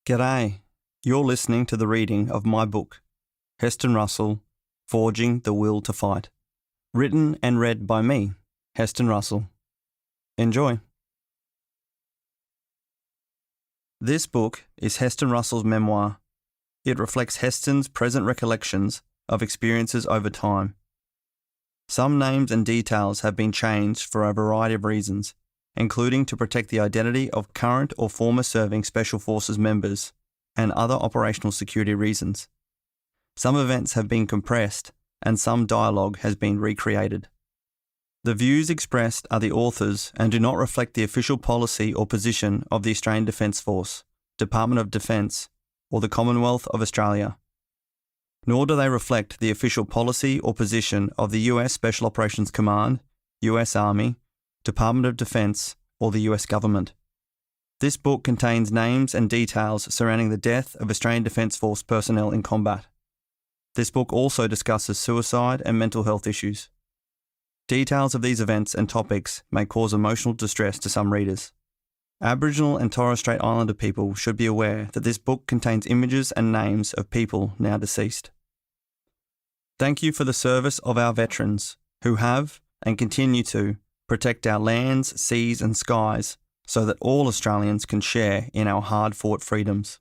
G'day. You're listening to the reading of my book, Heston Russell, Forging the Will to Fight. Written and read by me, Heston Russell. Enjoy. This book is Heston Russell's memoir. It reflects Heston's present recollections of experiences over time. Some names and details have been changed for a variety of reasons, including to protect the identity of current or former serving Special Forces members and other operational security reasons. Some events have been compressed and some dialogue has been recreated. The views expressed are the author's and do not reflect the official policy or position of the Australian Defence Force, Department of Defence, or the Commonwealth of Australia. Nor do they reflect the official policy or position of the US Special Operations Command, US Army, Department of Defence, or the US Government. This book contains names and details surrounding the death of Australian Defence Force personnel in combat. This book also discusses suicide and mental health issues. Details of these events and topics may cause emotional distress to some readers. Aboriginal and Torres Strait Islander people should be aware that this book contains images and names of people now deceased. Thank you for the service of our veterans who have and continue to protect our lands, seas and skies so that all Australians can share in our hard-fought freedoms.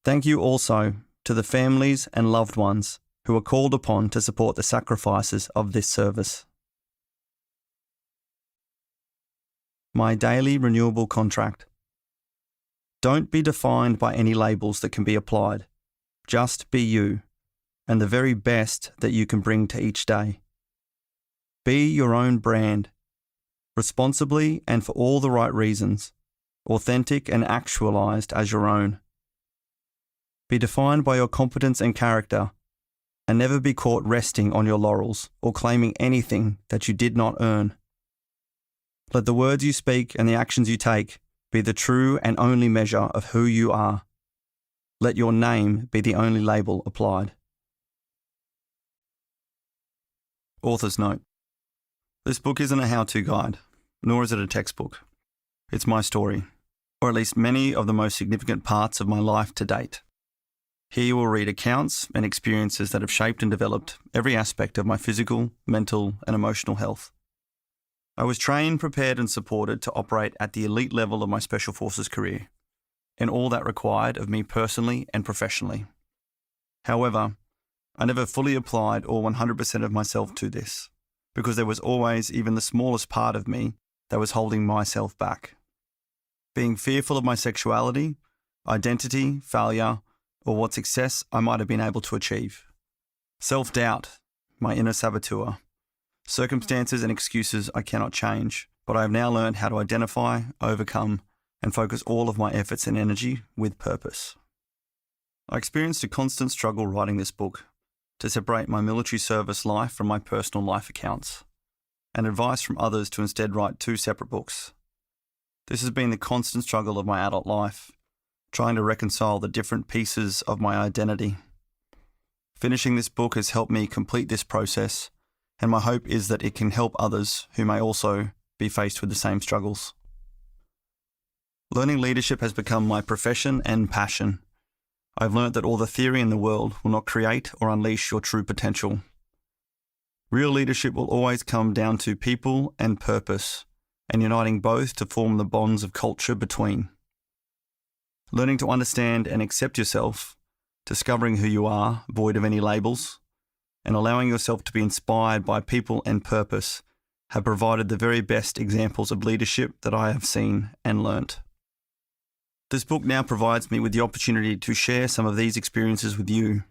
Thank you also to the families and loved ones who are called upon to support the sacrifices of this service. My daily renewable contract. Don't be defined by any labels that can be applied. Just be you, and the very best that you can bring to each day. Be your own brand, responsibly and for all the right reasons, authentic and actualized as your own. Be defined by your competence and character, and never be caught resting on your laurels or claiming anything that you did not earn. Let the words you speak and the actions you take be the true and only measure of who you are. Let your name be the only label applied. Author's note. This book isn't a how-to guide, nor is it a textbook. It's my story, or at least many of the most significant parts of my life to date. Here you will read accounts and experiences that have shaped and developed every aspect of my physical, mental, and emotional health. I was trained, prepared, and supported to operate at the elite level of my Special Forces career, and all that required of me personally and professionally. However, I never fully applied all 100% of myself to this, because there was always even the smallest part of me that was holding myself back. Being fearful of my sexuality, identity, failure, or what success I might have been able to achieve. Self-doubt, my inner saboteur. Circumstances and excuses I cannot change, but I have now learned how to identify, overcome, and focus all of my efforts and energy with purpose. I experienced a constant struggle writing this book to separate my military service life from my personal life accounts, and advice from others to instead write two separate books. This has been the constant struggle of my adult life, trying to reconcile the different pieces of my identity. Finishing this book has helped me complete this process, and my hope is that it can help others who may also be faced with the same struggles. Learning leadership has become my profession and passion. I've learnt that all the theory in the world will not create or unleash your true potential. Real leadership will always come down to people and purpose, and uniting both to form the bonds of culture between. Learning to understand and accept yourself, discovering who you are, void of any labels, and allowing yourself to be inspired by people and purpose have provided the very best examples of leadership that I have seen and learnt. This book now provides me with the opportunity to share some of these experiences with you.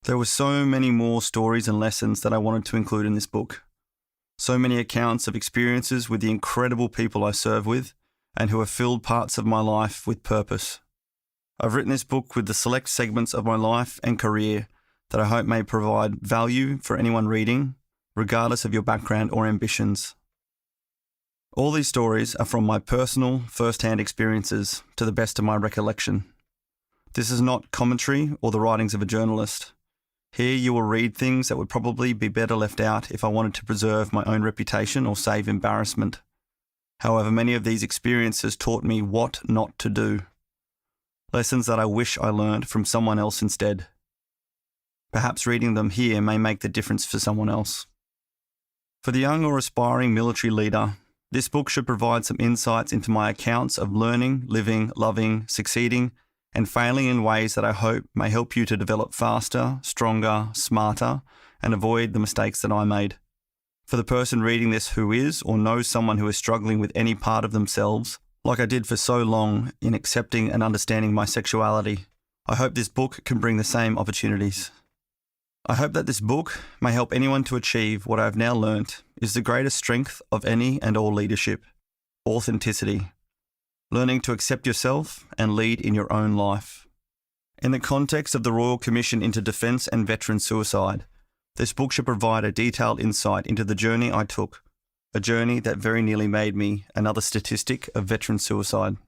There were so many more stories and lessons that I wanted to include in this book. So many accounts of experiences with the incredible people I serve with and who have filled parts of my life with purpose. I've written this book with the select segments of my life and career that I hope may provide value for anyone reading, regardless of your background or ambitions. All these stories are from my personal, first-hand experiences to the best of my recollection. This is not commentary or the writings of a journalist. Here you will read things that would probably be better left out if I wanted to preserve my own reputation or save embarrassment. However, many of these experiences taught me what not to do. lessons that I wish I learned from someone else instead. Perhaps reading them here may make the difference for someone else. For the young or aspiring military leader, this book should provide some insights into my accounts of learning, living, loving, succeeding, and failing in ways that I hope may help you to develop faster, stronger, smarter, and avoid the mistakes that I made. For the person reading this who is or knows someone who is struggling with any part of themselves, like I did for so long in accepting and understanding my sexuality, I hope this book can bring the same opportunities. I hope that this book may help anyone to achieve what I have now learnt is the greatest strength of any and all leadership: authenticity. Learning to accept yourself and lead in your own life. In the context of the Royal Commission into Defence and Veteran Suicide, this book should provide a detailed insight into the journey I took, a journey that very nearly made me another statistic of veteran suicide.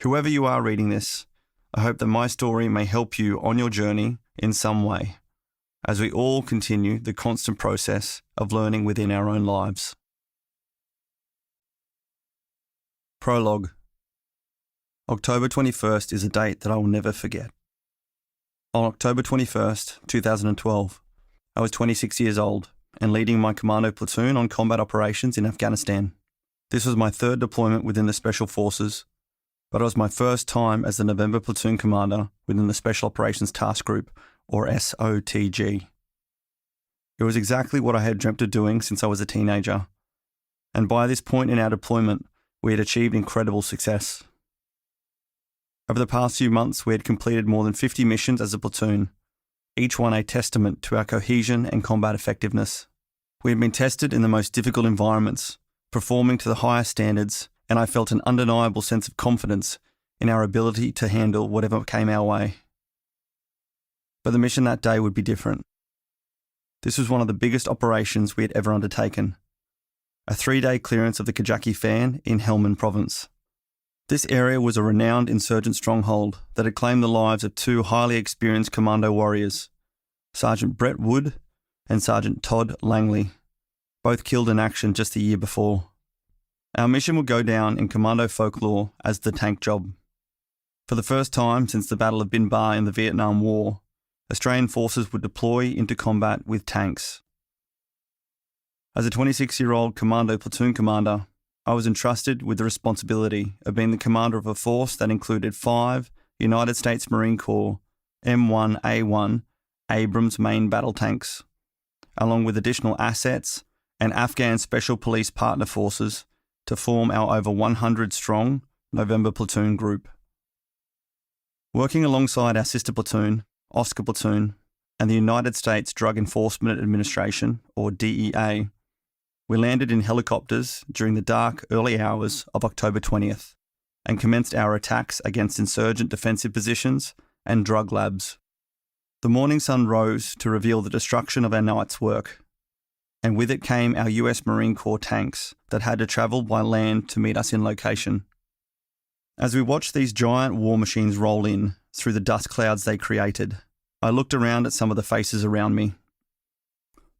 Whoever you are reading this, I hope that my story may help you on your journey in some way, as we all continue the constant process of learning within our own lives. Prologue. October 21st is a date that I will never forget. On October 21st, 2012, I was 26 years old and leading my commando platoon on combat operations in Afghanistan. This was my third deployment within the Special Forces, but it was my first time as the November platoon commander within the Special Operations Task Group, or SOTG. It was exactly what I had dreamt of doing since I was a teenager, and by this point in our deployment, we had achieved incredible success. Over the past few months, we had completed more than 50 missions as a platoon, each one a testament to our cohesion and combat effectiveness. We had been tested in the most difficult environments, performing to the highest standards, and I felt an undeniable sense of confidence in our ability to handle whatever came our way. But the mission that day would be different. This was one of the biggest operations we had ever undertaken, a 3-day clearance of the Kajaki Fan in Helmand Province. This area was a renowned insurgent stronghold that had claimed the lives of 2 highly experienced commando warriors, Sergeant Brett Wood and Sergeant Todd Langley, both killed in action just the year before. Our mission would go down in commando folklore as the tank job. For the first time since the Battle of Bin Ba in the Vietnam War, Australian forces would deploy into combat with tanks. As a 26-year-old commando platoon commander, I was entrusted with the responsibility of being the commander of a force that included 5 United States Marine Corps M1A1 Abrams main battle tanks, along with additional assets and Afghan Special Police partner forces to form our over 100-strong November platoon group. Working alongside our sister platoon, Oscar Platoon, and the United States Drug Enforcement Administration, or DEA, we landed in helicopters during the dark early hours of October 20th and commenced our attacks against insurgent defensive positions and drug labs. The morning sun rose to reveal the destruction of our night's work, and with it came our US Marine Corps tanks that had to travel by land to meet us in location. As we watched these giant war machines roll in through the dust clouds they created, I looked around at some of the faces around me.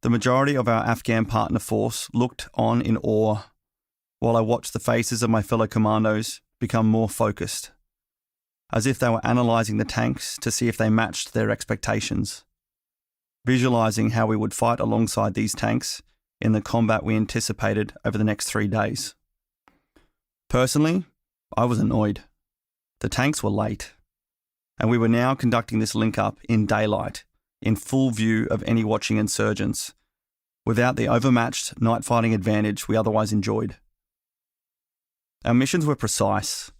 The majority of our Afghan partner force looked on in awe, while I watched the faces of my fellow commandos become more focused, as if they were analysing the tanks to see if they matched their expectations, visualising how we would fight alongside these tanks in the combat we anticipated over the next 3 days. Personally, I was annoyed. The tanks were late, and we were now conducting this link-up in daylight, in full view of any watching insurgents, without the overmatched night fighting advantage we otherwise enjoyed. Our missions were precise,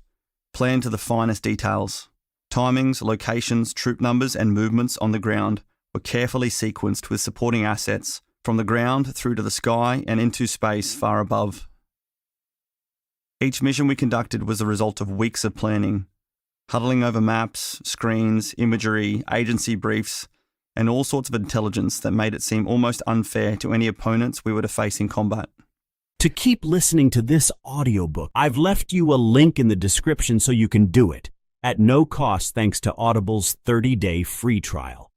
planned to the finest details. Timings, locations, troop numbers, and movements on the ground were carefully sequenced with supporting assets from the ground through to the sky and into space far above. Each mission we conducted was the result of weeks of planning, huddling over maps, screens, imagery, agency briefs, and all sorts of intelligence that made it seem almost unfair to any opponents we were to face in combat. To keep listening to this audiobook, I've left you a link in the description so you can do it, at no cost thanks to Audible's 30-day free trial.